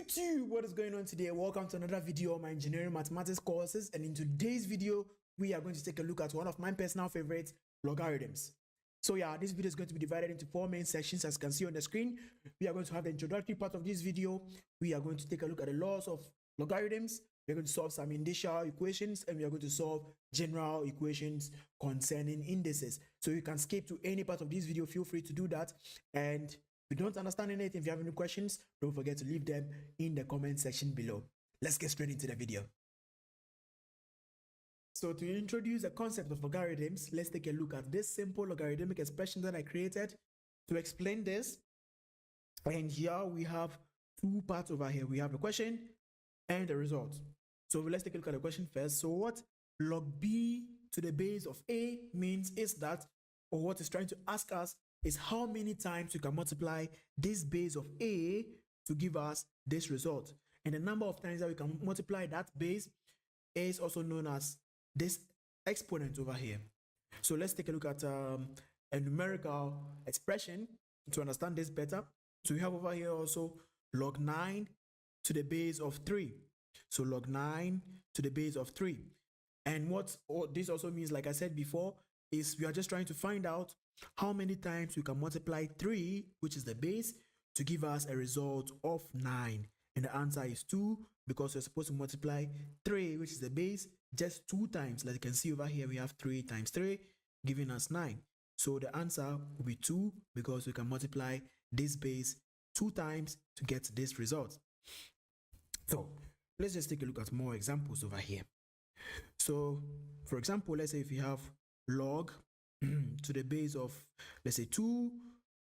YouTube, what is going on today? Welcome to another video on my engineering mathematics courses, and in today's video we are going to take a look at one of my personal favorites, logarithms. So yeah, this video is going to be divided into 4 main sections. As you can see on the screen, we are going to have the introductory part of this video. We are going to take a look at the laws of logarithms. We're going to solve some initial equations, and we are going to solve general equations concerning indices. So you can skip to any part of this video, feel free to do that. And if you don't understand anything, if you have any questions, don't forget to leave them in the comment section below. Let's get straight into the video. So to introduce the concept of logarithms, let's take a look at this simple logarithmic expression that I created to explain this. And here we have 2 parts over here. We have the question and the result. So let's take a look at the question first. So what log b to the base of a means is that, or what it's trying to ask us, is how many times you can multiply this base of a to give us this result. And the number of times that we can multiply that base is also known as this exponent over here. So let's take a look at a numerical expression to understand this better. So we have over here also log 9 to the base of 3. So log 9 to the base of 3. And what this also means, like I said before, is we are just trying to find out how many times we can multiply 3, which is the base, to give us a result of 9. And the answer is 2, because we're supposed to multiply 3, which is the base, just 2 times. Like you can see over here, we have 3 times 3, giving us 9. So the answer will be 2, because we can multiply this base 2 times to get this result. So let's just take a look at more examples over here. So for example, let's say if you have log to the base of, let's say 2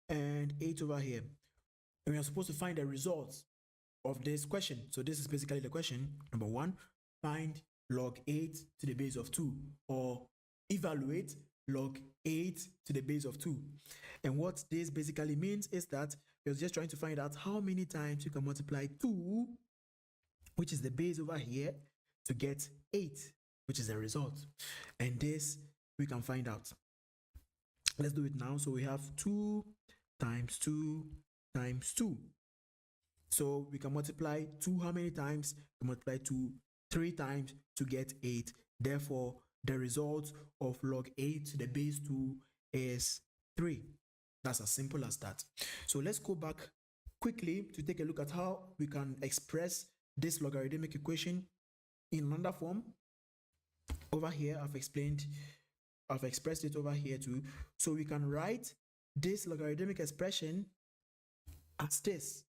and 8 over here, and we are supposed to find the results of this question. So this is basically the question. Number 1, find log 8 to the base of 2, or evaluate log 8 to the base of 2. And what this basically means is that you're just trying to find out how many times you can multiply 2, which is the base over here, to get 8, which is the result. And this we can find out. Let's do it now. So we have 2 times 2 times 2. So we can multiply 2 how many times? We multiply 2 3 times to get 8. Therefore, the result of log 8 to the base 2 is 3. That's as simple as that. So let's go back quickly to take a look at how we can express this logarithmic equation in another form. Over here, I've expressed it over here too. So we can write this logarithmic expression as this.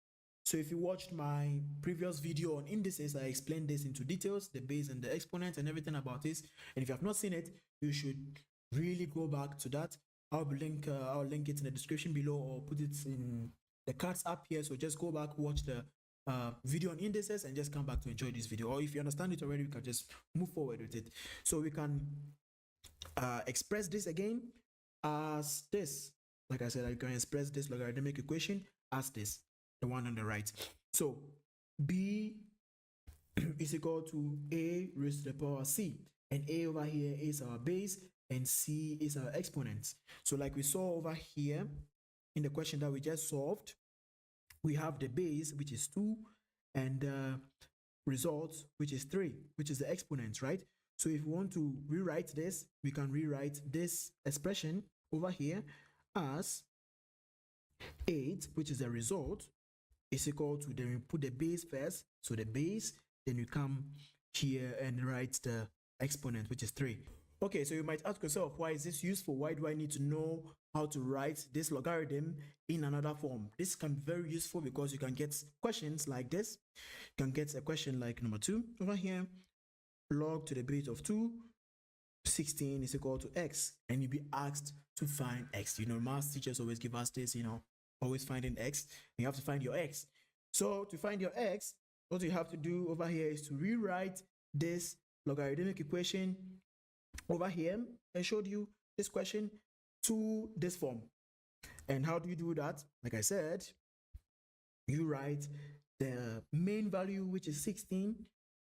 So if you watched my previous video on indices, I explained this into details, the base and the exponent and everything about this. And if you have not seen it, you should really go back to that. I'll link it in the description below, or put it in the cards up here. So just go back, watch the video on indices, and just come back to enjoy this video. Or if you understand it already, we can just move forward with it. So we can express this again as this. Like I said, I can express this logarithmic equation as this, the one on the right. So b is equal to a raised to the power c, and a over here is our base and c is our exponent. So like we saw over here in the question that we just solved, we have the base, which is 2, and the result, which is 3, which is the exponent, right? So if we want to rewrite this, we can rewrite this expression over here as 8, which is the result, is equal to, then we put the base first, so the base, then you come here and write the exponent, which is 3. Okay, so you might ask yourself, why is this useful? Why do I need to know how to write this logarithm in another form? This can be very useful because you can get questions like this. You can get a question like number 2 over here. Log to the base of 2, 16 is equal to x, and you'll be asked to find x. You know, math teachers always give us this, you know, always finding x. You have to find your x. So to find your x, what you have to do over here is to rewrite this logarithmic equation over here. I showed you this question to this form. And how do you do that? Like I said, you write the main value, which is 16,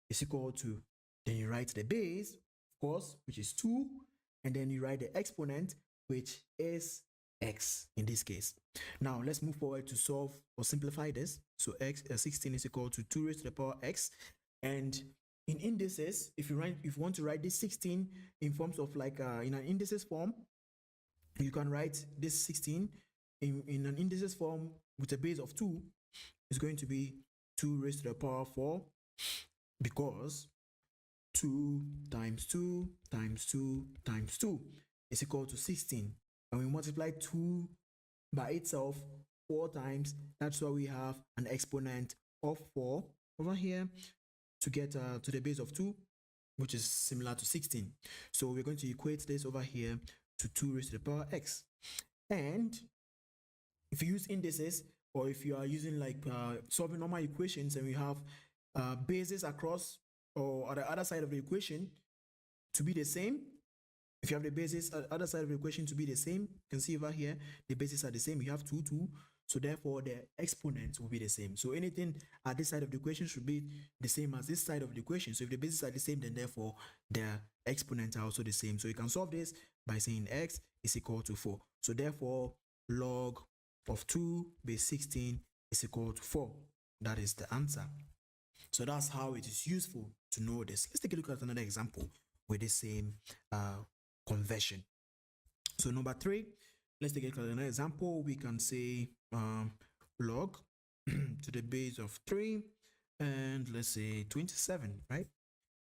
is equal to, then you write the base, of course, which is 2, and then you write the exponent, which is x in this case. Now let's move forward to solve or simplify this. So 16 is equal to 2 raised to the power x. And in indices, if you want to write this 16 in forms of like in an indices form, you can write this 16 in an indices form with a base of 2. It's going to be 2 raised to the power 4, because 2 times 2 times 2 times 2 is equal to 16. And we multiply 2 by itself 4 times. That's why we have an exponent of 4 over here to get to the base of 2, which is similar to 16. So we're going to equate this over here to 2 raised to the power x. And if you use indices, or if you are using like solving normal equations and we have bases across or on the other side of the equation to be the same, if you have the bases at the other side of the equation to be the same, you can see over here the bases are the same. You have 2, 2, so therefore the exponents will be the same. So anything at this side of the equation should be the same as this side of the equation. So if the bases are the same, then therefore the exponents are also the same. So you can solve this by saying x is equal to 4. So therefore log of 2 base 16 is equal to 4. That is the answer. So that's how it is useful to know this. Let's take a look at another example with the same conversion. So number 3, let's take a look at another example. We can say log to the base of 3 and let's say 27, right?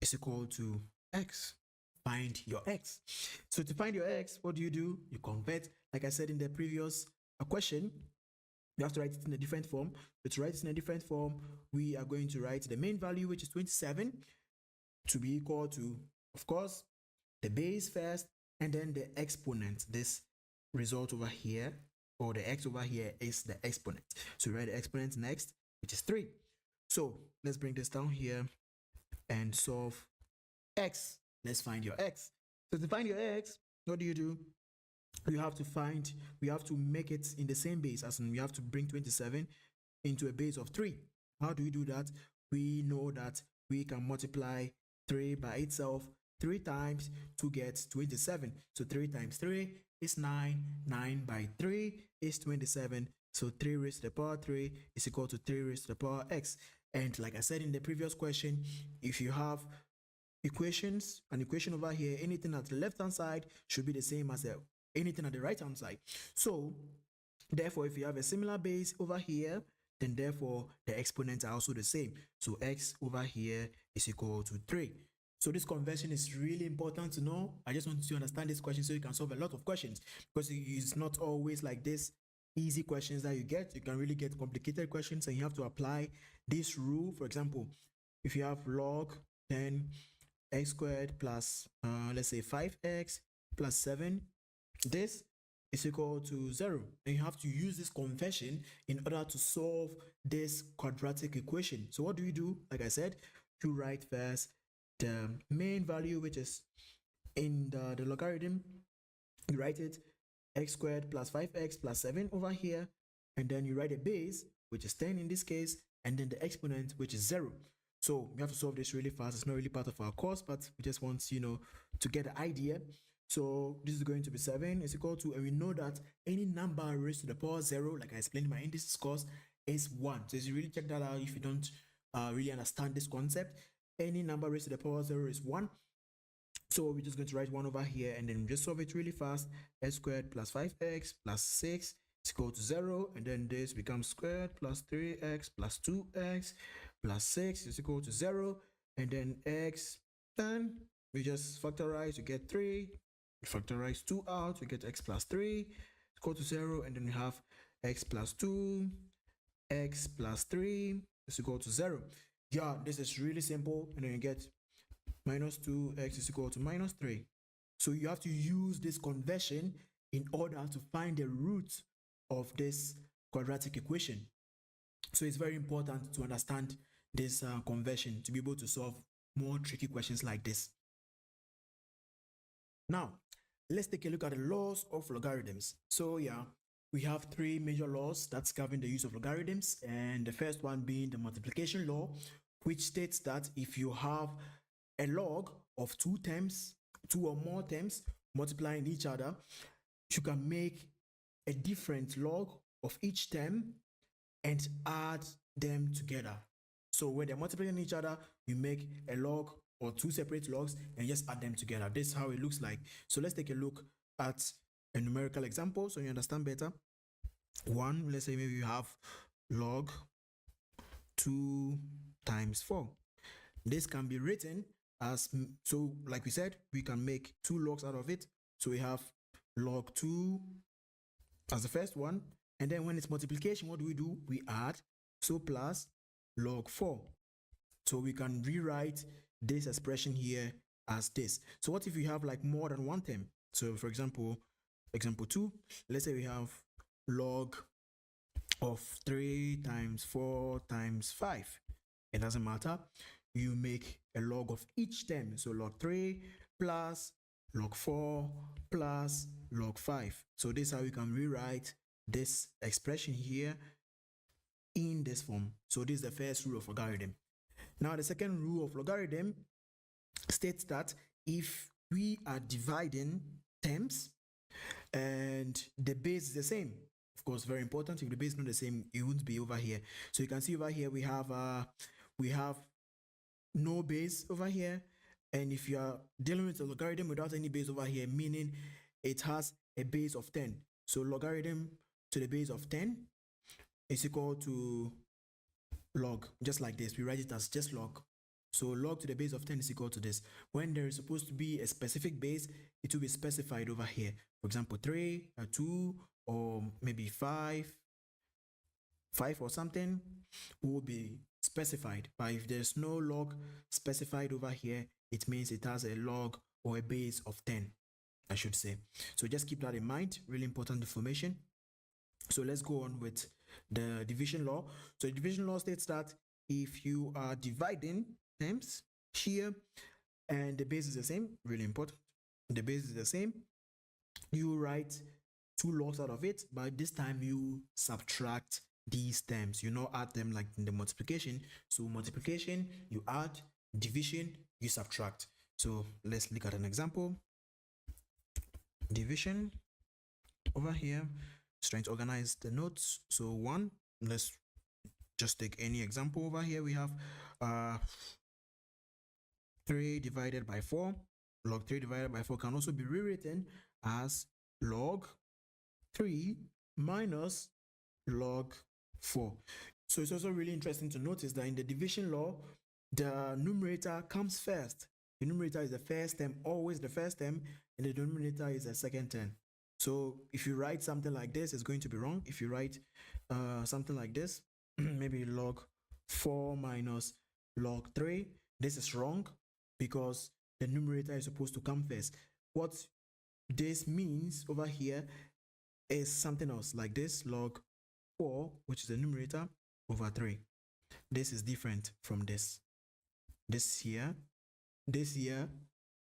Is equal to x. Find your x. So to find your x, what do? You convert. Like I said in the previous question, you have to write it in a different form. But to write it in a different form, we are going to write the main value, which is 27, to be equal to, of course, the base first, and then the exponent. This result over here, or the x over here, is the exponent. So we write the exponent next, which is 3. So let's bring this down here and solve x. Let's find your x. So to find your x, what do? We have to make it in the same base, as in we have to bring 27 into a base of 3. How do we do that? We know that we can multiply 3 by itself 3 times to get 27. So 3 times 3 is 9. 9 by 3 is 27. So 3 raised to the power 3 is equal to 3 raised to the power x. And like I said in the previous question, if you have equations, an equation over here, anything at the left hand side should be the same as anything at the right hand side. So therefore, if you have a similar base over here, then therefore the exponents are also the same. So x over here is equal to 3. So this conversion is really important to know. I just want you to understand this question so you can solve a lot of questions, because it's not always like this easy questions that you get. You can really get complicated questions and you have to apply this rule. For example, if you have log 10 x squared plus let's say 5x plus 7, this is equal to 0. And you have to use this conversion in order to solve this quadratic equation. So what do? Like I said, you write first the main value, which is in the logarithm. You write it x squared plus 5x plus 7 over here, and then you write a base, which is 10 in this case, and then the exponent, which is 0. So we have to solve this really fast. It's not really part of our course, but we just want to get the idea. So this is going to be 7 is equal to, and we know that any number raised to the power 0, like I explained in my indices course, is 1. So you really check that out if you don't really understand this concept. Any number raised to the power 0 is 1. So we're just going to write 1 over here and then just solve it really fast. X squared plus 5x plus 6 is equal to 0. And then this becomes squared plus 3x plus 2x plus 6 is equal to 0. And then x, then we just factorize to get 3. Factorize 2 out, we get x plus 3 equal to 0, and then we have x plus 2, x plus 3 is equal to 0. Yeah, this is really simple, and then you get minus 2x is equal to minus 3. So you have to use this conversion in order to find the root of this quadratic equation. So it's very important to understand this conversion to be able to solve more tricky questions like this. Now, let's take a look at the laws of logarithms. So yeah, we have 3 major laws that govern the use of logarithms, and the first one being the multiplication law, which states that if you have a log of 2 terms, 2 or more terms multiplying each other, you can make a different log of each term and add them together. So when they're multiplying each other, you make a log or two separate logs and just add them together. This is how it looks like. So let's take a look at a numerical example so you understand better. One, let's say maybe you have log 2 times 4. This can be written as, so like we said, we can make two logs out of it. So we have log 2 as the first one, and then when it's multiplication, what do? We add, so plus log 4. So we can rewrite this expression here as this. So what if we have like more than one term? So for example, example 2, let's say we have log of 3 times 4 times 5. It doesn't matter. You make a log of each term. So log 3 plus log 4 plus log 5. So this is how we can rewrite this expression here in this form. So this is the first rule of logarithm. Now the second rule of logarithm states that if we are dividing terms and the base is the same, of course, very important, if the base is not the same, it won't be over here. So you can see over here we have no base over here, and if you are dealing with a logarithm without any base over here, meaning it has a base of 10. So logarithm to the base of 10 is equal to log, just like this. We write it as just log. So log to the base of 10 is equal to this. When there is supposed to be a specific base, it will be specified over here. For example, 3, 2, or maybe 5 or something will be specified. But if there's no log specified over here, it means it has a log or a base of 10, I should say. So just keep that in mind, really important information. So let's go on with the division law. So the division law states that if you are dividing terms here and the base is the same, really important, the base is the same, you write two logs out of it, but this time you subtract these terms. You not add them like in the multiplication. So multiplication, you add, division, you subtract. So let's look at an example. Division over here, just trying to organize the notes. So 1, let's just take any example over here. We have 3 divided by 4. Log 3 divided by 4 can also be rewritten as log 3 minus log 4. So it's also really interesting to notice that in the division law, the numerator comes first. The numerator is the first term, always the first term, and the denominator is the second term. So if you write something like this, it's going to be wrong. If you write something like this, maybe log 4 minus log 3, this is wrong because the numerator is supposed to come first. What this means over here is something else, like this, log 4, which is the numerator, over 3. This is different from this. This here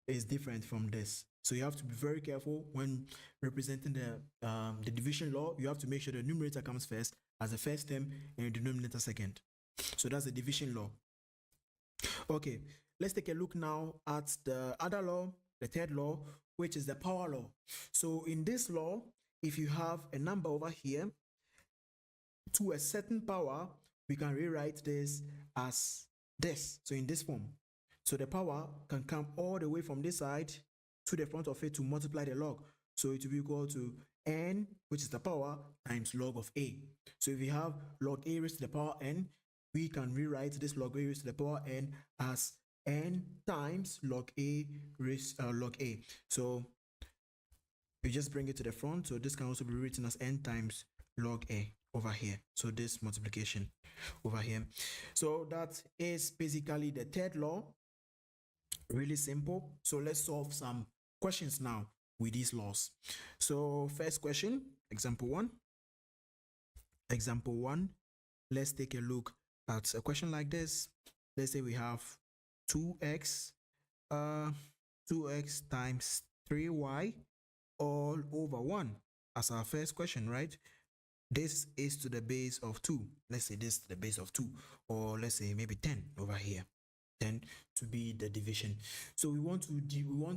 is different from this. So you have to be very careful when representing the division law. You have to make sure the numerator comes first as the first term and the denominator second. So that's the division law. Okay, let's take a look now at the other law, the third law, which is the power law. So in this law, if you have a number over here to a certain power, we can rewrite this as this. So in this form. So the power can come all the way from this side to the front of it to multiply the log. So it will be equal to n, which is the power, times log of a. So if we have log a raised to the power n, we can rewrite this log a raised to the power n as n times log a raised log a. So we just bring it to the front. So this can also be written as n times log a over here. So this multiplication over here. So that is basically the third law. Really simple. So let's solve some questions now with these laws. So first question, example 1. Example 1, let's take a look at a question like this. Let's say we have 2x times 3y all over 1 as our first question, right? This is to the base of 2. Let's say this to the base of 2, or let's say maybe 10 over here. 10 to be the division. So we want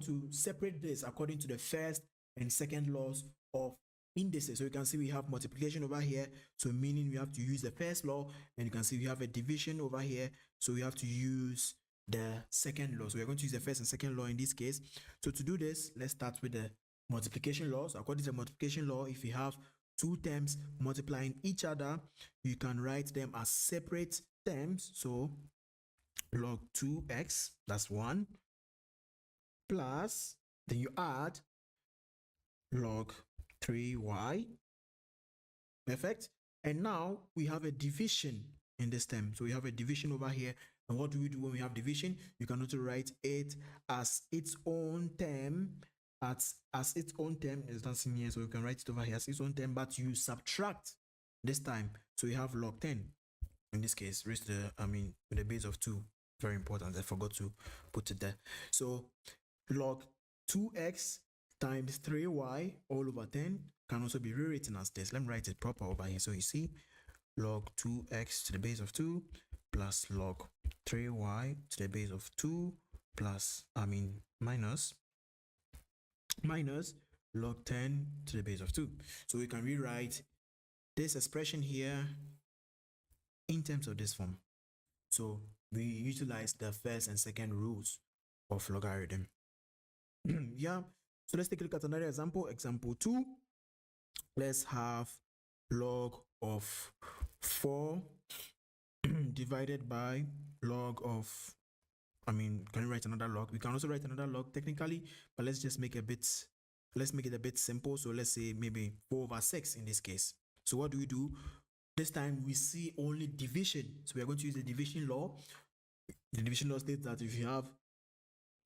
to separate this according to the first and second laws of indices. So you can see we have multiplication over here, so meaning we have to use the first law, and you can see we have a division over here, so we have to use the second law. So we're going to use the first and second law in this case. So to do this, let's start with the multiplication law. So according to the multiplication law, if you have two terms multiplying each other, you can write them as separate terms. So log 2x, that's 1, plus, then you add log 3y. Perfect. And now we have a division in this term. So we have a division over here. And what do we do when we have division? You can also write it as its own term. As its own term, there's nothing here, so you can write it over here as its own term, but you subtract this time. So you have log 10 in this case, raised to with the base of 2. Very important. I forgot to put it there. So log 2x times 3y all over 10 can also be rewritten as this. Let me write it proper over here. So you see log 2x to the base of 2 plus log 3y to the base of 2 plus, minus log 10 to the base of 2. So we can rewrite this expression here in terms of this form. So we utilize the first and second rules of logarithm. Yeah, so let's take a look at another example. Example 2. Let's have log of 4 divided by log of, can we write another log? We can also write another log technically, but let's just make it a bit simple. So let's say maybe 4 over 6 in this case. So what do we do? This time we see only division. So we are going to use the division law. The division law states that if you have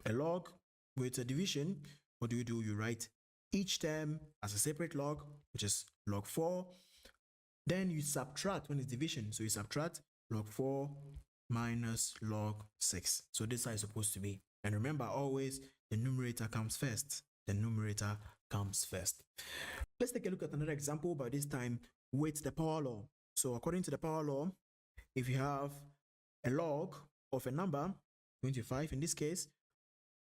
a log with a division, what do? You write each term as a separate log, which is log 4. Then you subtract when it's division. So you subtract log 4 minus log 6. So this is how it's supposed to be. And remember, always the numerator comes first. The numerator comes first. Let's take a look at another example, but this time with the power law. So according to the power law, if you have a log of a number, 25 in this case,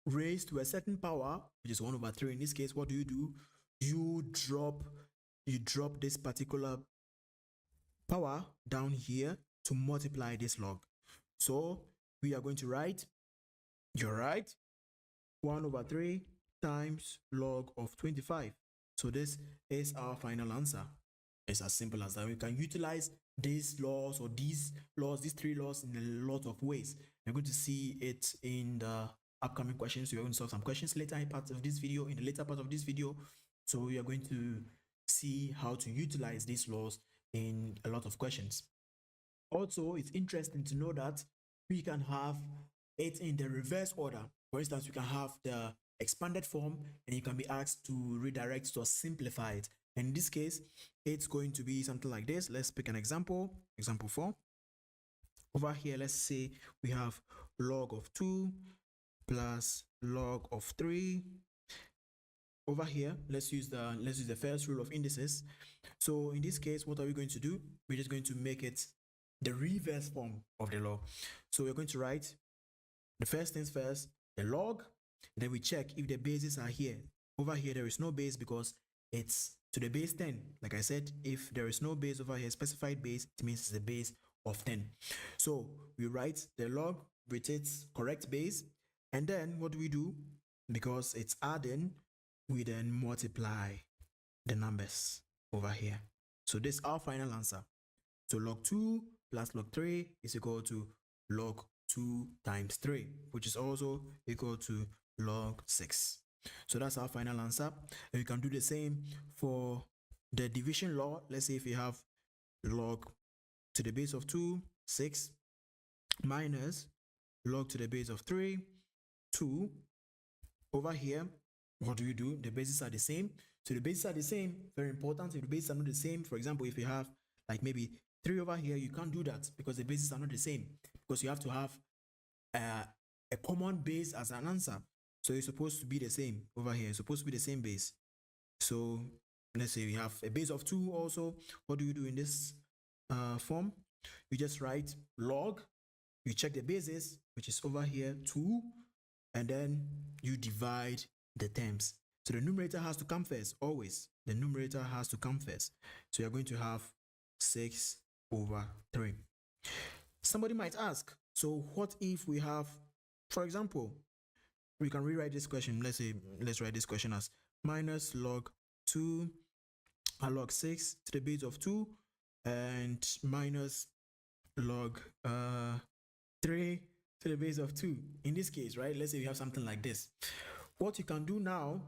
raised to a certain power, which is 1 over 3 in this case, what do? You drop this particular power down here to multiply this log. So we are going to write, 1 over 3 times log of 25. So this is our final answer. It's as simple as that. We can utilize these laws or these three laws in a lot of ways. We're going to see it in the upcoming questions. We're going to solve some questions later in the later part of this video. So we are going to see how to utilize these laws in a lot of questions. Also, it's interesting to know that we can have it in the reverse order. For instance, we can have the expanded form and you can be asked to redirect to simplify it. And in this case, it's going to be something like this. Let's pick an example. Example 4. Over here, let's say we have log of 2 plus log of 3. Over here, let's use the first rule of indices. So in this case, what are we going to do? We're just going to make it the reverse form of the law. So we're going to write the first things first, the log, then we check if the bases are here. Over here, there is no base because it's to the base 10. Like I said, if there is no base over here, specified base, it means it's the base of 10. So we write the log with its correct base. And then what do? Because it's adding, we then multiply the numbers over here. So this is our final answer. So log 2 plus log 3 is equal to log 2 times 3, which is also equal to log 6. So that's our final answer. And you can do the same for the division law. Let's say if you have log to the base of 2, 6, minus log to the base of 3, 2. Over here, what do? The bases are the same. So the bases are the same. Very important. If the bases are not the same, for example, if you have like maybe 3 over here, you can't do that because the bases are not the same. Because you have to have a common base as an answer. So it's supposed to be the same over here. It's supposed to be the same base. So let's say we have a base of 2 also. What do you do in this form? You just write log. You check the bases, which is over here 2, and then you divide the terms. So the numerator has to come first, always. The numerator has to come first. So you're going to have 6 over 3. Somebody might ask, so what if we have, for example, we can rewrite this question. Let's write this question as minus log 2 log 6 to the base of 2 and minus log 3 to the base of 2. In this case, right, let's say we have something like this. What you can do now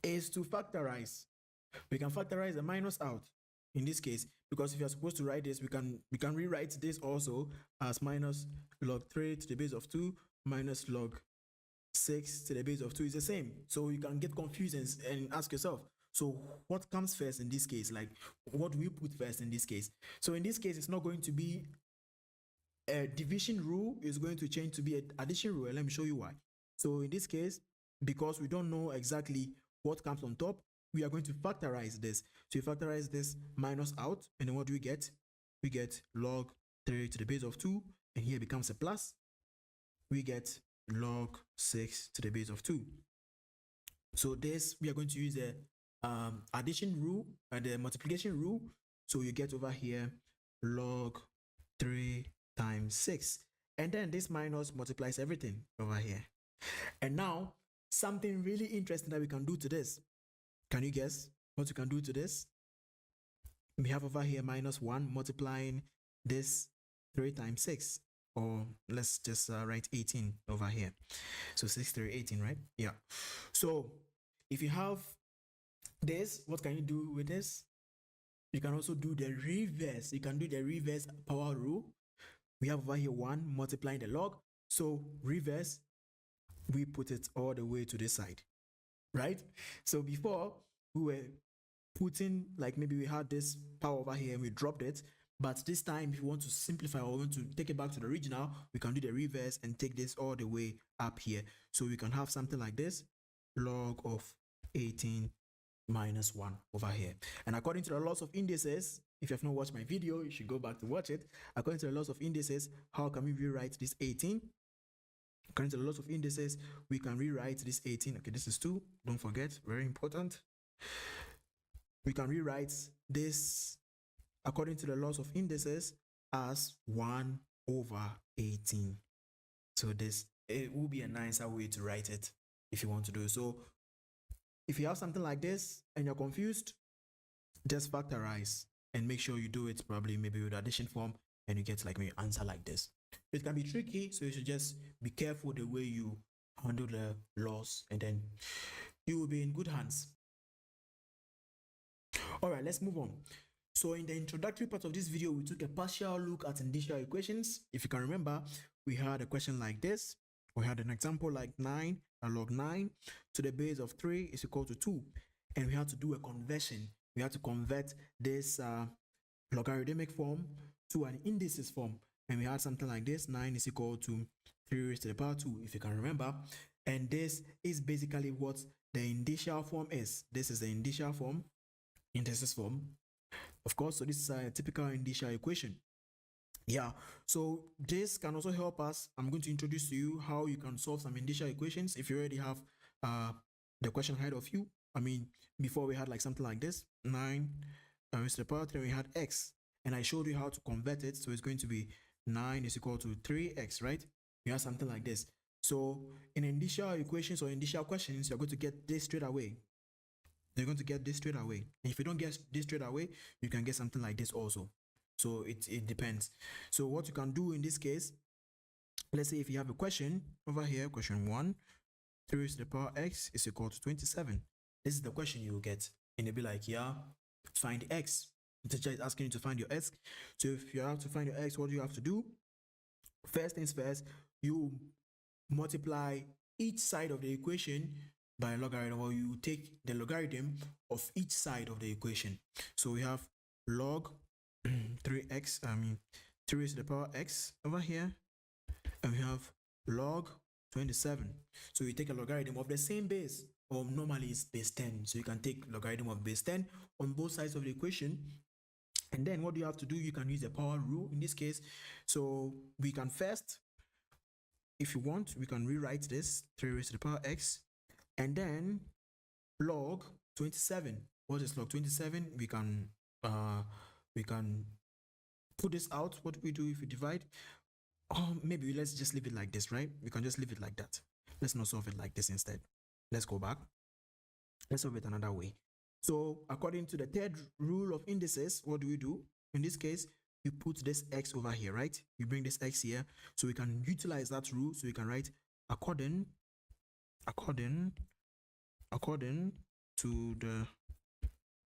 is to factorize. We can factorize the minus out in this case, because if you're supposed to write this, we can rewrite this also as minus log 3 to the base of 2 minus log 6 to the base of 2 is the same. So you can get confused and ask yourself, so what comes first in this case? Like, what do we put first in this case? So in this case, it's not going to be a division rule, it's going to change to be an addition rule. And let me show you why. So in this case, because we don't know exactly what comes on top, we are going to factorize this. So you factorize this minus out, and then what do we get? We get log 3 to the base of 2, and here becomes a plus. We get log 6 to the base of 2. So this, we are going to use the addition rule and the multiplication rule. So you get over here log 3 times 6. And then this minus multiplies everything over here. And now, something really interesting that we can do to this. Can you guess what you can do to this? We have over here minus 1 multiplying this 3 times 6. Or let's just write 18 over here. So 6 3, 18, right? Yeah. So if you have this, what can you do with this? You can also do the reverse. You can do the reverse power rule. We have over here 1 multiplying the log. So reverse, we put it all the way to this side, right? So before, we were putting, like, maybe we had this power over here and we dropped it. But this time, if you want to simplify or want to take it back to the original, we can do the reverse and take this all the way up here. So we can have something like this, log of 18 minus 1 over here. And according to the laws of indices, if you have not watched my video, you should go back to watch it. According to the laws of indices, how can we rewrite this 18? According to the laws of indices, we can rewrite this 18. Okay, this is 2. Don't forget, very important. We can rewrite this, according to the laws of indices, as 1 over 18. So this, it will be a nicer way to write it if you want to do it. So if you have something like this and you're confused, just factorize and make sure you do it probably maybe with addition form and you get like an answer like this. It can be tricky, so you should just be careful the way you handle the laws, and then you will be in good hands. All right, let's move on. So in the introductory part of this video, we took a partial look at initial equations. If you can remember, we had a question like this. We had an example like 9, log 9 to the base of 3 is equal to 2. And we had to do a conversion. We had to convert this logarithmic form to an indices form. And we had something like this, 9 is equal to 3 raised to the power 2, if you can remember. And this is basically what the initial form is. This is the initial form, indices form. Of course, so this is a typical initial equation. Yeah, so this can also help us. I'm going to introduce to you how you can solve some initial equations if you already have the question ahead of you. I mean, before we had like something like this, 9 raised to the power 3, we had x. And I showed you how to convert it. So it's going to be 9 is equal to 3x, right? You have something like this. So in initial equations or initial questions, you're going to get this straight away. You're going to get this straight away. And if you don't get this straight away, you can get something like this also. So it depends. So what you can do in this case, let's say if you have a question over here, question 1, 3 raised to the power x is equal to 27. This is the question you will get. And they'll be like, yeah, find x. The teacher is asking you to find your x. So if you have to find your x, what do you have to do? First things first, you multiply each side of the equation by a logarithm, or you take the logarithm of each side of the equation. So we have log 3x, 3 raised to the power x over here, and we have log 27. So you take a logarithm of the same base, or normally it's base 10. So you can take logarithm of base 10 on both sides of the equation. And then what do you have to do? You can use the power rule in this case. So we can first, if you want, we can rewrite this 3 raised to the power x. And then log 27. What is log 27? We can put this out. What do we do if we divide? Maybe let's just leave it like this, right? We can just leave it like that. Let's not solve it like this instead. Let's go back. Let's solve it another way. So according to the third rule of indices, what do we do? In this case, you put this x over here, right? You bring this x here, so we can utilize that rule. So we can write according to the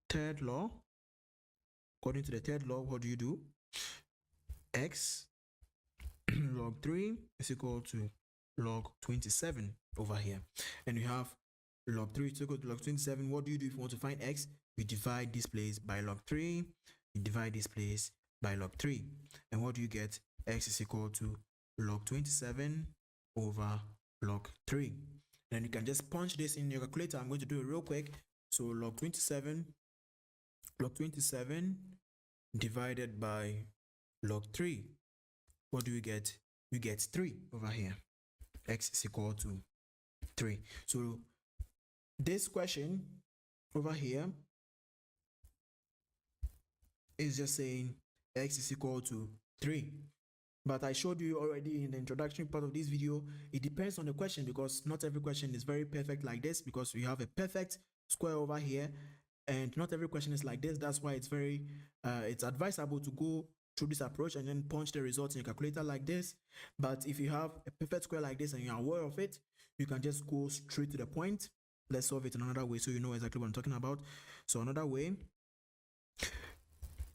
third law. According to the third law, what do you do? X log 3 is equal to log 27 over here. And we have log 3 is equal to log 27. What do you do if you want to find x? You divide this place by log 3. You divide this place by log 3. And what do you get? X is equal to log 27 over log 3. And you can just punch this in your calculator. I'm going to do it real quick. So log 27 divided by log 3. What do you get? You get 3 over here. X is equal to 3. So this question over here is just saying x is equal to 3. But I showed you already in the introduction part of this video, it depends on the question, because not every question is very perfect like this, because we have a perfect square over here and not every question is like this. That's why it's very it's advisable to go through this approach and then punch the results in your calculator like this. But if you have a perfect square like this and you're aware of it, you can just go straight to the point. Let's solve it in another way so you know exactly what I'm talking about. So another way,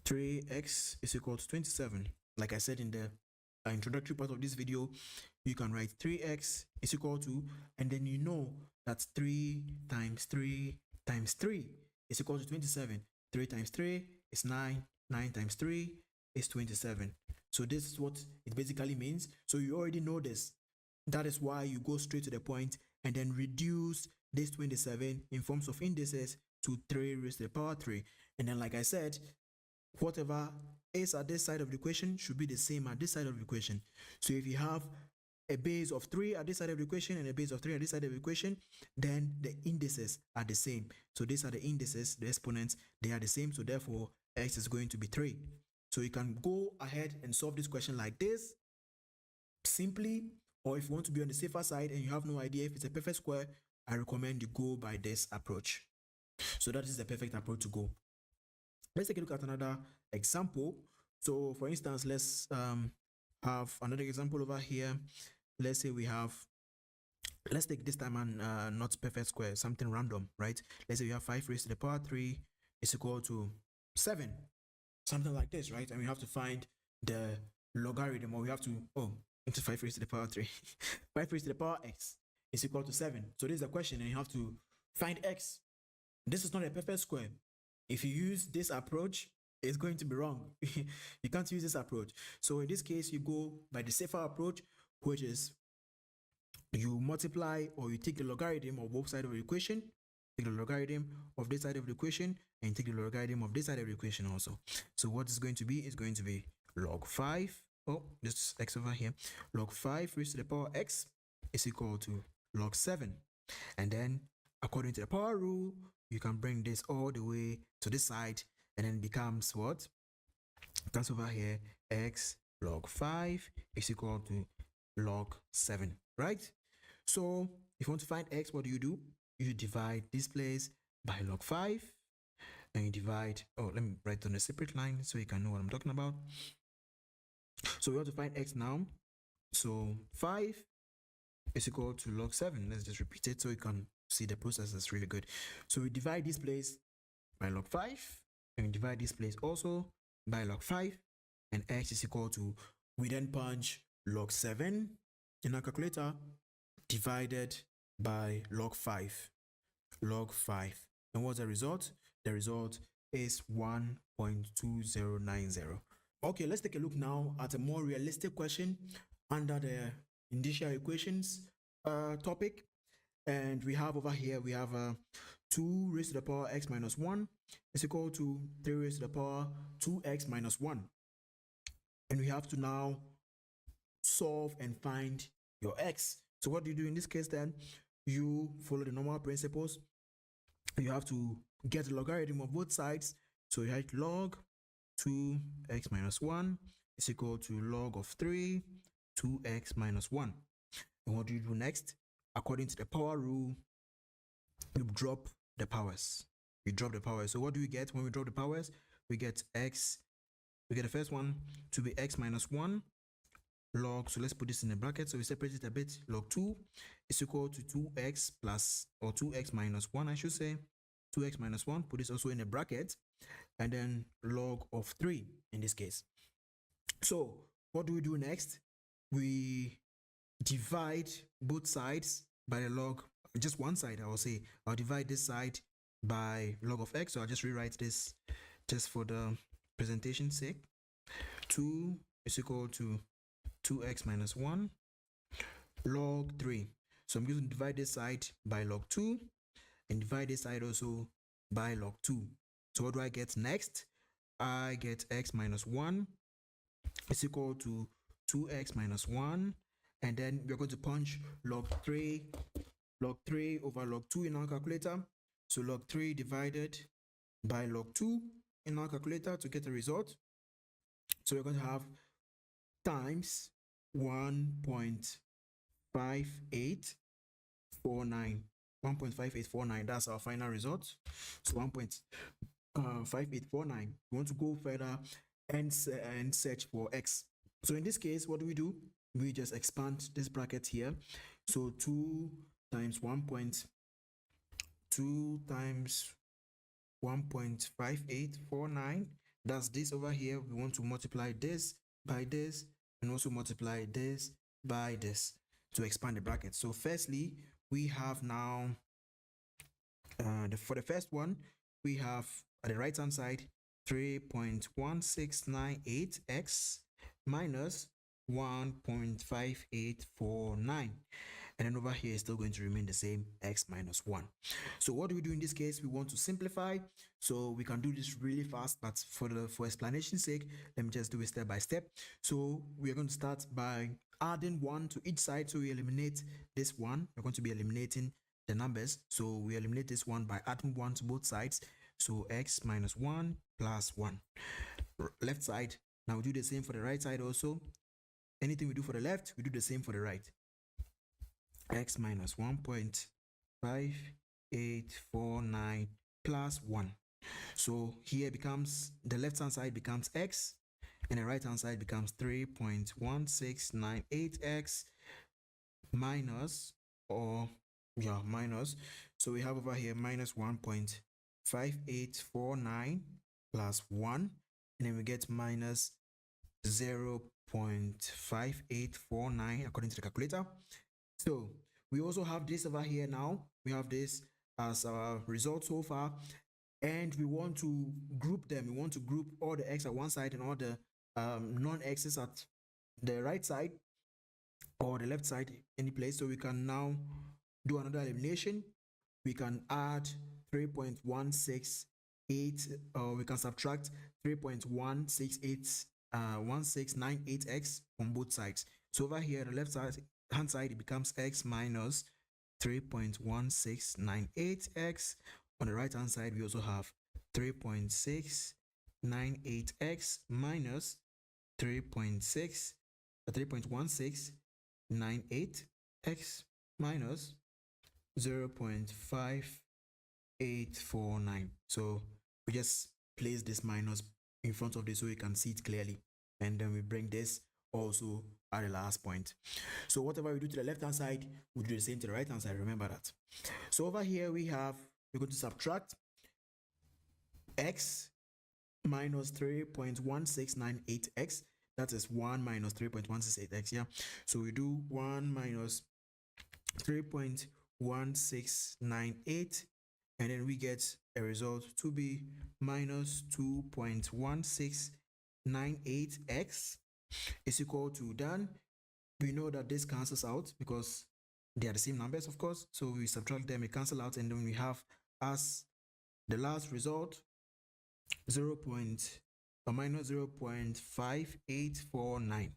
3x is equal to 27. Like I said in the introductory part of this video, you can write 3x is equal to, and then you know that 3 times 3 times 3 is equal to 27. 3 times 3 is 9. 9 times 3 is 27. So this is what it basically means. So you already know this. That is why you go straight to the point and then reduce this 27 in forms of indices to 3 raised to the power 3. And then, like I said, whatever is at this side of the equation should be the same at this side of the equation. So if you have a base of 3 at this side of the equation and a base of 3 at this side of the equation, then the indices are the same. So these are the indices, the exponents, they are the same. So therefore, x is going to be 3. So you can go ahead and solve this question like this simply, or if you want to be on the safer side and you have no idea if it's a perfect square, I recommend you go by this approach. So that is the perfect approach to go. Let's take a look at another example. So for instance, let's have another example over here. Let's say we have, let's take this time and not perfect square, something random, right? Let's say we have 5 raised to the power 3 is equal to 7, something like this, right? And we have to find the logarithm, or we have to, into 5 raised to the power 3. 5 raised to the power x is equal to 7. So this is the question, and you have to find x. This is not a perfect square. If you use this approach, it's going to be wrong. You can't use this approach. So in this case, you go by the safer approach, which is you multiply, or you take the logarithm of both sides of the equation, take the logarithm of this side of the equation, and take the logarithm of this side of the equation also. So what is going to be is going to be log 5. Oh, this x over here. Log 5 raised to the power x is equal to log 7. And then, according to the power rule, you can bring this all the way to this side, and then it becomes what? It comes over here, x log 5 is equal to log 7, right? So if you want to find x, what do? You divide this place by log 5, and you divide, let me write on a separate line so you can know what I'm talking about. So we want to find x now. So 5 is equal to log 7. Let's just repeat it so you can see the process is really good. So we divide this place by log 5, and we divide this place also by log 5, and x is equal to, we then punch log 7 in our calculator divided by log 5. Log 5. And what's the result? The result is 1.2090. Okay, let's take a look now at a more realistic question under the initial equations topic. And we have over here, we have 2 raised to the power x minus 1 is equal to 3 raised to the power 2x minus 1. And we have to now solve and find your x. So what do you do in this case then? You follow the normal principles. you have to get the logarithm of both sides. So you write log 2x minus 1 is equal to log of 3 2x minus 1. And what do you do next? According to the power rule, you drop the powers. You drop the powers. So what do we get when we drop the powers? We get x. We get the first one to be x minus 1 log. So let's put this in a bracket. So we separate it a bit. Log 2 is equal to 2x plus, or 2x minus 1, I should say. 2x minus 1. Put this also in a bracket. And then log of 3 in this case. So what do we do next? We divide both sides by the log, just one side. I will say I'll divide this side by log of x. So I'll just rewrite this just for the presentation's sake. 2 is equal to 2x minus 1 log 3. So I'm going to divide this side by log 2 and divide this side also by log 2. So what do I get next? I get x minus 1 is equal to 2x minus 1, and then we're going to punch log 3 over log 2 in our calculator. So log 3 divided by log 2 in our calculator to get the result. So we're going to have times 1.5849. 1.5849, that's our final result. So 1.5849. We want to go further and search for x. So in this case, what do? We just expand this bracket here. So 2 times 2 times 1.5849. That's this over here. We want to multiply this by this and also multiply this by this to expand the bracket. So firstly, we have now for the first one, we have at the right hand side 3.1698x minus 1.5849. And then over here is still going to remain the same, x minus 1. So what do we do in this case? We want to simplify. So we can do this really fast, but for explanation's sake, let me just do it step by step. So we are going to start by adding 1 to each side. So we eliminate this one. We're going to be eliminating the numbers. So we eliminate this one by adding 1 to both sides. So x minus 1 plus 1. Left side. Now we do the same for the right side also. Anything we do for the left, we do the same for the right. X minus 1.5849 plus 1. So here becomes, the left hand side becomes x and the right hand side becomes 3.1698x minus, minus. So we have over here minus 1.5849 plus 1, and then we get minus 0.5849 according to the calculator. So we also have this over here now. We have this as our result so far, and we want to group them. We want to group all the x at one side and all the non-x's at the right side or the left side, any place. So we can now do another elimination. We can add 3.168, or we can subtract 3.1681698x on both sides. So over here, the left side hand side, it becomes x minus 3.1698x. On the right hand side, we also have 3.698x minus 3.1698x minus 0.5849. So we just place this minus in front of this so you can see it clearly, and then we bring this also at the last point. So whatever we do to the left hand side, we do the same to the right hand side. Remember that. So over here we're going to subtract x minus 3.1698x. That is 1 minus 3.168x. Yeah. So we do 1 minus 3.1698, and then we get a result to be minus 2.1698x is equal to, then we know that this cancels out because they are the same numbers, of course. So we subtract them, we cancel out, and then we have as the last result minus 0.5849.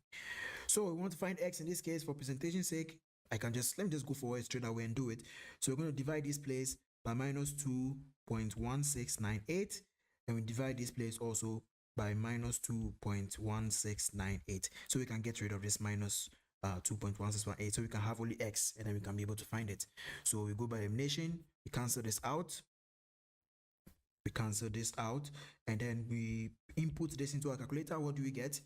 So we want to find x in this case. For presentation's sake, let me just go forward straight away and do it. So we're going to divide this place by minus 2.1698, and we divide this place also by minus 2.1698. So we can get rid of this minus 2.1618, so we can have only x, and then we can be able to find it. So we go by elimination, we cancel this out, and then we input this into our calculator. What do we get?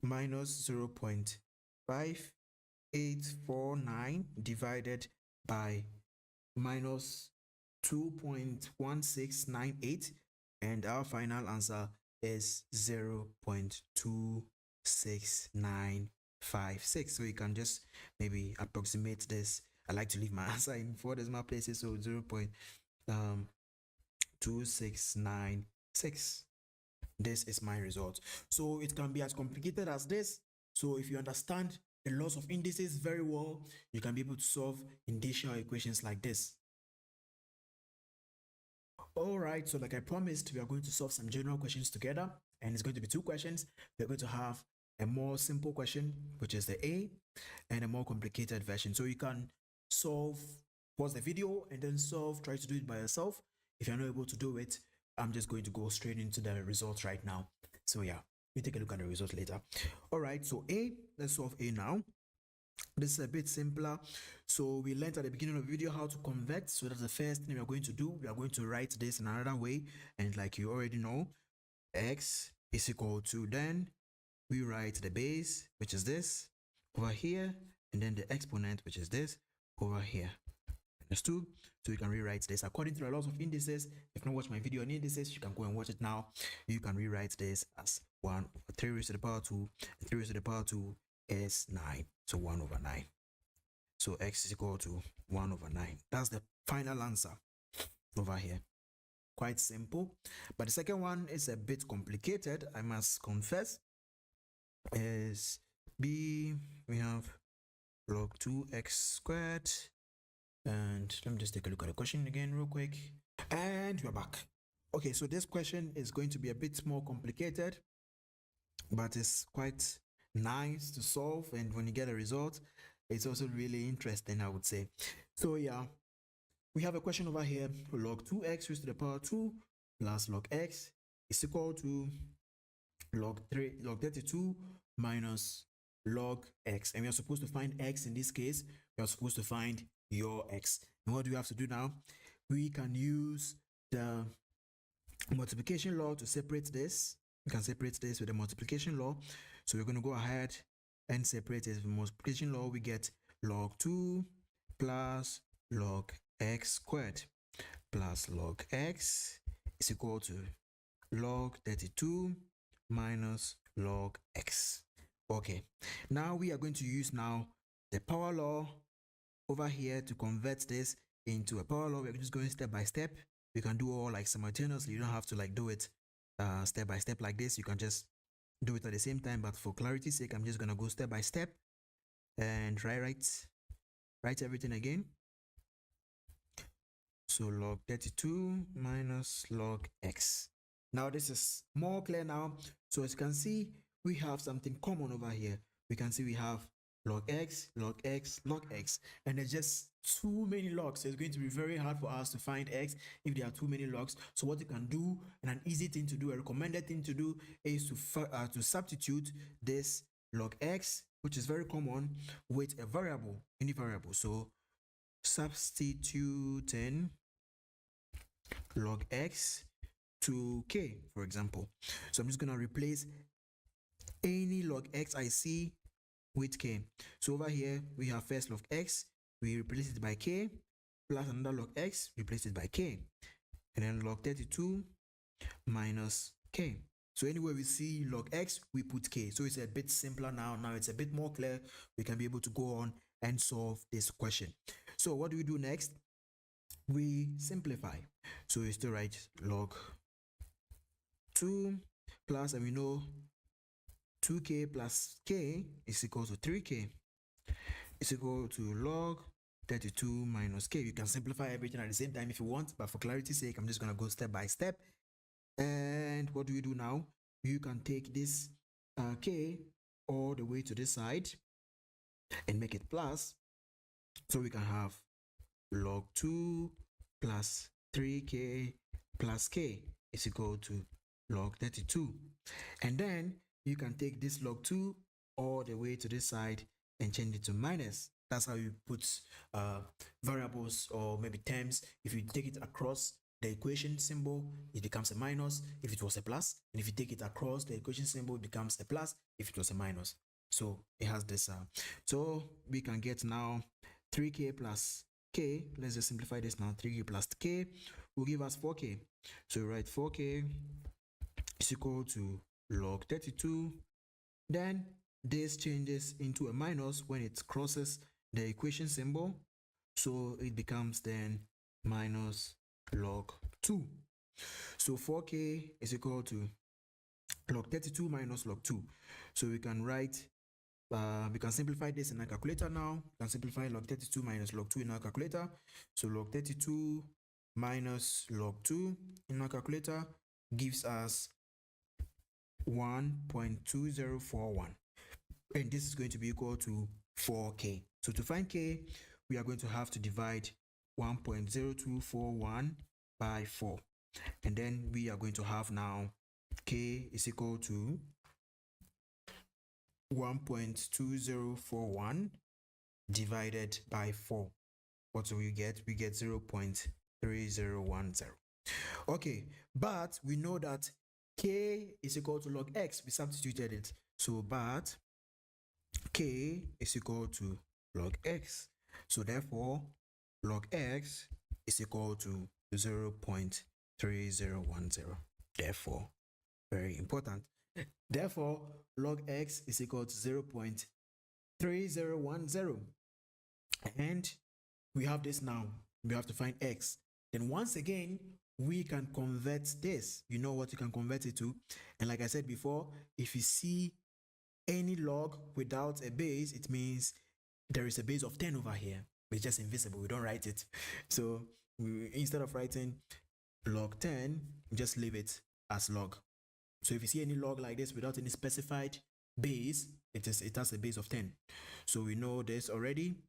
Minus 0.5849 divided by minus 2.1698, and our final answer is 0.2696. So you can just maybe approximate this. I like to leave my answer in 4 decimal places, so 0.2696. This is my result. So it can be as complicated as this. So if you understand the laws of indices very well, you can be able to solve indicial equations like this. All right, so like I promised, we are going to solve some general questions together, and it's going to be 2 questions. We're going to have a more simple question, which is the A, and a more complicated version. So you can pause the video and then try to do it by yourself. If you're not able to do it, I'm just going to go straight into the results right now. So yeah, we take a look at the results later. All right, so A, let's solve A now. This is a bit simpler. So we learned at the beginning of the video how to convert. So that's the first thing we are going to do. We are going to write this in another way. And like you already know, x is equal to, then we write the base, which is this over here, and then the exponent, which is this over here. Understood? So you can rewrite this according to the laws of indices. If you not watch my video on indices, you can go and watch it now. You can rewrite this as 1 over 3 raised to the power 2, and 3 raised to the power 2 is 9. So 1 over 9. So x is equal to 1 over 9. That's the final answer over here. Quite simple. But the second one is a bit complicated, I must confess. Is B, we have log 2x squared. And let me just take a look at the question again real quick. And we're back. Okay, so this question is going to be a bit more complicated, but it's quite nice to solve. And when you get a result, it's also really interesting, I would say. So yeah, we have a question over here. Log 2x raised to the power 2 plus log x is equal to log 32 minus log x. And we are supposed to find x. In this case, we are supposed to find your x. And what do we have to do now? We can use the multiplication law to separate this. We can separate this with the multiplication law. So we're going to go ahead and separate it with multiplication law. We get log 2 plus log x squared plus log x is equal to log 32 minus log x. Okay, now we are going to use now the power law over here to convert this into a power law. We're just going step by step. You can do all like simultaneously. You don't have to like do it step by step like this. You can just do it at the same time, but for clarity's sake, I'm just gonna go step by step and write everything again. So log 32 minus log x. Now this is more clear now. So as you can see, we have something common over here. We can see we have log x, log x, log x, and there's just too many logs. So it's going to be very hard for us to find x if there are too many logs. So what you can do, and an easy thing to do, a recommended thing to do, is to substitute this log x, which is very common, with a variable, any variable. So substituting log x to k, for example. So I'm just going to replace any log x I see with k. So over here we have first log x, we replace it by k, plus another log x, replace it by k, and then log 32 minus k. So anywhere we see log x, we put k. So it's a bit simpler now. Now it's a bit more clear. We can be able to go on and solve this question. So what do we do next? We simplify. So we still write log 2 plus, and we know 2k plus k is equal to 3k is equal to log 32 minus k. You can simplify everything at the same time if you want, but for clarity's sake, I'm just going to go step by step. And what do we do now? You can take this k all the way to this side and make it plus. So we can have log 2 plus 3k plus k is equal to log 32. And then you can take this log 2 all the way to this side and change it to minus. That's how you put variables or maybe terms. If you take it across the equation symbol, it becomes a minus if it was a plus. And if you take it across the equation symbol, it becomes a plus if it was a minus. So it has this. So we can get now 3k plus k. Let's just simplify this now. 3k plus k will give us 4k. So we write 4k is equal to log 32. Then this changes into a minus when it crosses the equation symbol. So it becomes then minus log 2. So 4k is equal to log 32 minus log 2. So we can write, we can simplify this in our calculator now. We can simplify log 32 minus log 2 in our calculator. So log 32 minus log 2 in our calculator gives us 1.2041. And this is going to be equal to 4k. So to find k, we are going to have to divide 1.0241 by 4. And then we are going to have now k is equal to 1.2041 divided by 4. What do we get? We get 0.3010. Okay, but we know that k is equal to log x. We substituted it. So, but k is equal to log x. So therefore, log x is equal to 0.3010. Therefore, very important. Therefore, log x is equal to 0.3010. And we have this now. We have to find x. Then once again, we can convert this. You know what you can convert it to. And like I said before, if you see any log without a base, it means there is a base of 10 over here. It's just invisible. We don't write it. So instead of writing log 10, just leave it as log. So if you see any log like this without any specified base, it has a base of 10. So we know this already.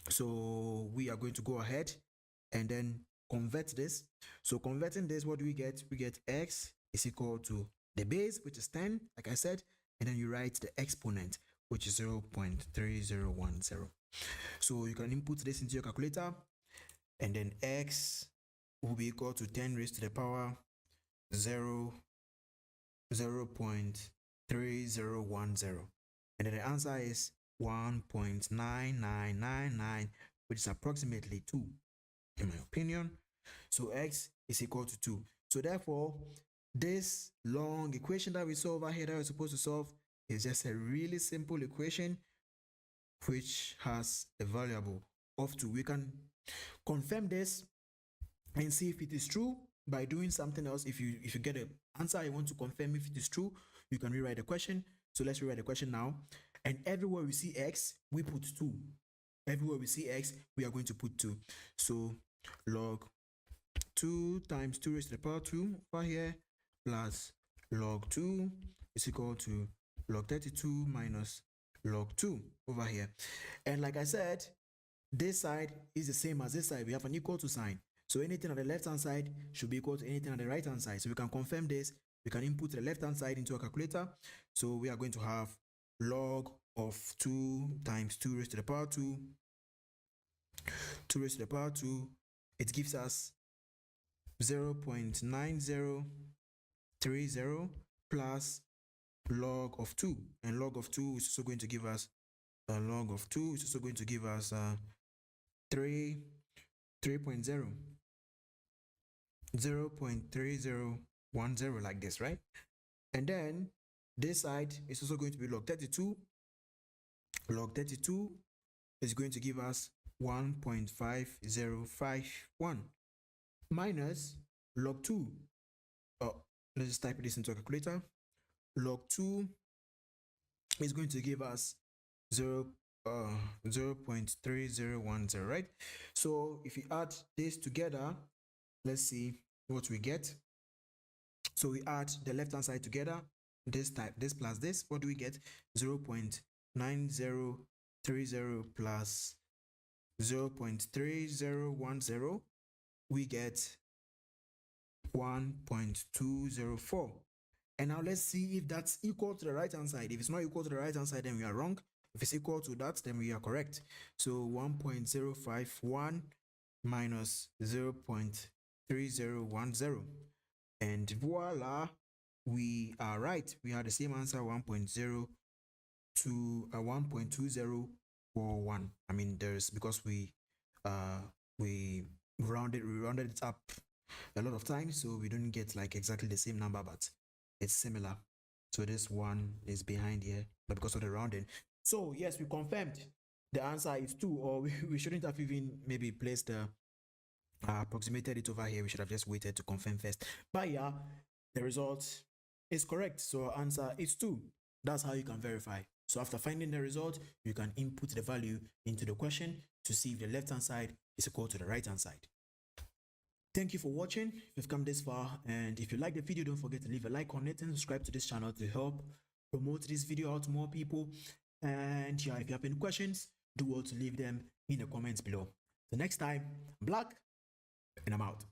So we are going to go ahead and then convert this. So converting this, what do we get? We get x is equal to the base, which is 10, like I said, and then you write the exponent, which is 0.3010. So you can input this into your calculator, and then x will be equal to 10 raised to the power 0.3010. And then the answer is 1.9999, which is approximately 2, in my opinion. So x is equal to 2. So therefore, this long equation that we saw over here that we're supposed to solve is just a really simple equation which has a variable of 2. We can confirm this and see if it is true by doing something else. If you get an answer, you want to confirm if it is true, you can rewrite the question. So let's rewrite the question now. And everywhere we see x, we put 2. Everywhere we see x, we are going to put 2. So log 2 times 2 raised to the power 2 over here plus log 2 is equal to log 32 minus log 2 over here. And like I said, this side is the same as this side. We have an equal to sign. So anything on the left-hand side should be equal to anything on the right-hand side. So we can confirm this. We can input the left-hand side into a calculator. So we are going to have log of 2 times 2 raised to the power 2. 2 raised to the power 2. It gives us 0.9030 plus log of 2. And log of 2 is also going to give us 3.0. 0.3010 like this, right? And then this side is also going to be log 32. Log 32 is going to give us 1.5051 minus log 2. Let's just type this into a calculator. Log 2 is going to give us 0.3010, right? So if we add this together, let's see what we get. So we add the left hand side together, this plus this. What do we get? 0.9030 plus 0.3010 we get 1.204. And now let's see if that's equal to the right hand side. If it's not equal to the right hand side, then we are wrong. If it's equal to that, then we are correct. So 1.051 minus 0.3010. And voila, we are right. We had the same answer, 1.2041. I mean, there's because we rounded it up a lot of times, so we don't get like exactly the same number, but it's similar. So this one is behind here, but because of the rounding. So yes, we confirmed the answer is 2, or we shouldn't have even maybe placed the approximated it over here. We should have just waited to confirm first. But yeah, the result is correct. So our answer is 2. That's how you can verify. So after finding the result, you can input the value into the question to see if the left hand side is equal to the right hand side. Thank you for watching. If you've come this far, and if you like the video, don't forget to leave a like on it and subscribe to this channel to help promote this video out to more people. And yeah, if you have any questions, do well to leave them in the comments below. The next time, I'm Black, and I'm out.